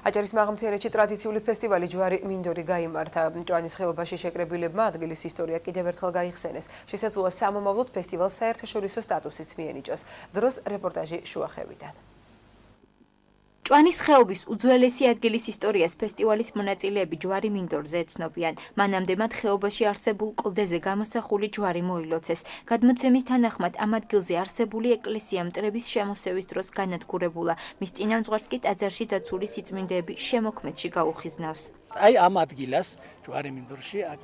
აჭარის მაღალმთიანეთში ტრადიციული ფესტივალი ჯვარი მინდორი გაიმართა. ჭვანის ხეობაში შეკრებილებმა ადგილის ისტორია კიდევ ერთხელ გაიხსენეს. შესაძლოა სამომავლოდ ფესტივალს საერთაშორისო სტატუსიც მიენიჭოს. დროს რეპორტაჟი შუახევიდან. ჭვანის ხეობის უძველესი ადგილის ისტორიას ფესტივალის მონაწილეები ჯვარი მინდორზე ეცნობიან. მანამდე მათ ხეობაში არსებულ კლდეზე გამოსახული ჯვარი მოილოცეს. გადმოცემის თანახმად ამ ადგილზე არსებული ეკლესია მტრების შემოსევის დროს განადგურებულა. მის წინამძღვარს კი ტაძარში დაცული სიწმინდეები შემოქმედში გაუხიზნავს. აი ამ ადგილას ჯვარი მინდორში აქ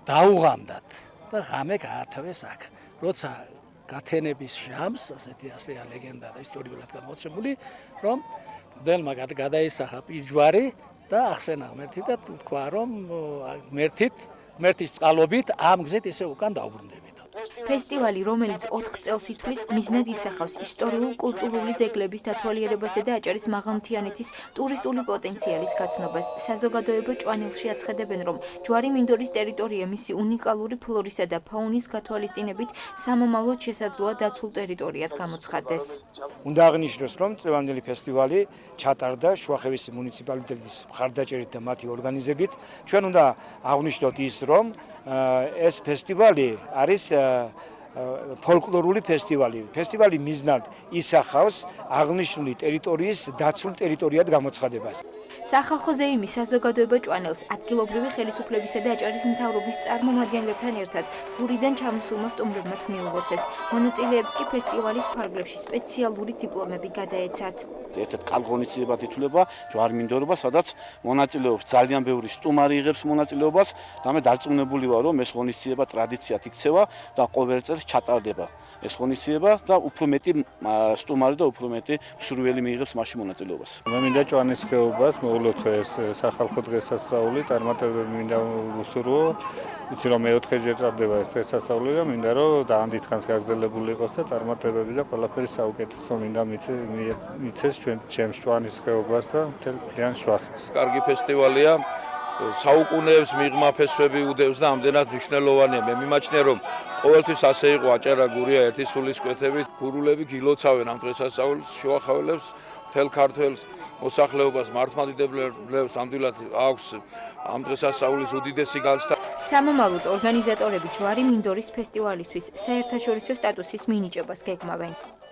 დაუღამდათ და ღამე გაათავეს აქ. როცა გათენების ჟამს, ასეა ლეგენდა და ისტორიულად გამოცემული, რომ მღვდელმა გადაისახა პირჯვარი და ახსენა ღმერთი და თქვა, რომ ღმერთის წყალობით ამ გზით ისე უკან დაუბრუნდებით. ფესტივალი, რომელიც 4 წელს ითვლის, მიზნად ისახავს ისტორიულ-კულტურული ძეგლების დათვალიერებასა და აჭარის მაღალმთიანეთის ტურისტული პოტენციალის გაცნობას. საზოგადოება ჭვანილში აცხადებენ, რომ ჯვარი მინდორის ტერიტორია მისი უნიკალური ფლორისა და ფაუნის გათვალისწინებით სამომავლოდ შესაძლოა დაცულ ტერიტორიად გამოცხადდეს. უნდა აღნიშნოს, რომ წლევანდელი ფესტივალი ჩატარდა შუახევის მუნიციპალიტეტის მხარდაჭერით და მათი ორგანიზებით. ჩვენ უნდა აღნიშნოთ ის, რომ ეს ფესტივალი არის ფოლკლორული ფესტივალი. ფესტივალი მიზნად ისახავს აღნიშნული ტერიტორიის დაცულ ტერიტორიად გამოცხადებას. სახალხო ზეიმი საზოგადოება ჭვანელს ადგილობრივი ხელისუფლებისა და აჭარის მთავრობის წარმომადგენლებთან ერთად გურიდან ჩამოსულმა სტუმრებმაც მიულოცეს. მონაწილეებს კი ფესტივალის ფარგლებში სპეციალური დიპლომები გადაეცათ. ერთ-ერთ კალღონიცებად ითვლება ჯვარ-მინდორობა, სადაც მონაწილეობს ძალიან ბევრი სტუმარი იღებს მონაწილეობას და მე დარწმუნებული ვარ, რომ ეს ღონისძიება ტრადიციად იქცევა და ყოველ წელს ჩატარდება ეს ღონისძიება და უფრო მეტი სტუმარი და უფრო მეტი მსურველი მიიღებს მასში მონაწილეობას. მე მინდა ჭვანის ხეობას მოულოცო ეს სახალხო დღესასწაული, წარმატებები მინდა უსურვო. ვიცი რომ მეოთხეჯერ ჭარდება ეს დღესასწაული და მინდა რომ დაანდითხანს გაგრძელებული იყოს და წარმატებები და ყველაფერი საუკეთესო მინდა მიცეს ჩემს ჭვანის ხეობას და მთელ მთლიან შუახევს. კარგი ფესტივალია. საუკუნეებს მიღმა ფესვები უდევს და ამდენად მნიშვნელოვანია. მე მიმაჩნია რომ ყოველთვის ასე იყო აჭარა გურია ერთი სულისკვეთებით. გურულები გილოცავენ ამ დღესასწაულს, შუახევლებს, მთელ ქართველს, მოსახლეობას, მართლმადიდებლებს ამდვილად აქვს ამ დღესასწაულის უდიდესი განცდა. სამომავლოდ ორგანიზატორები ჯვარი მინდორის ფესტივალისთვის საერთაშორისო სტატუსის მინიჭებას გეგმავენ.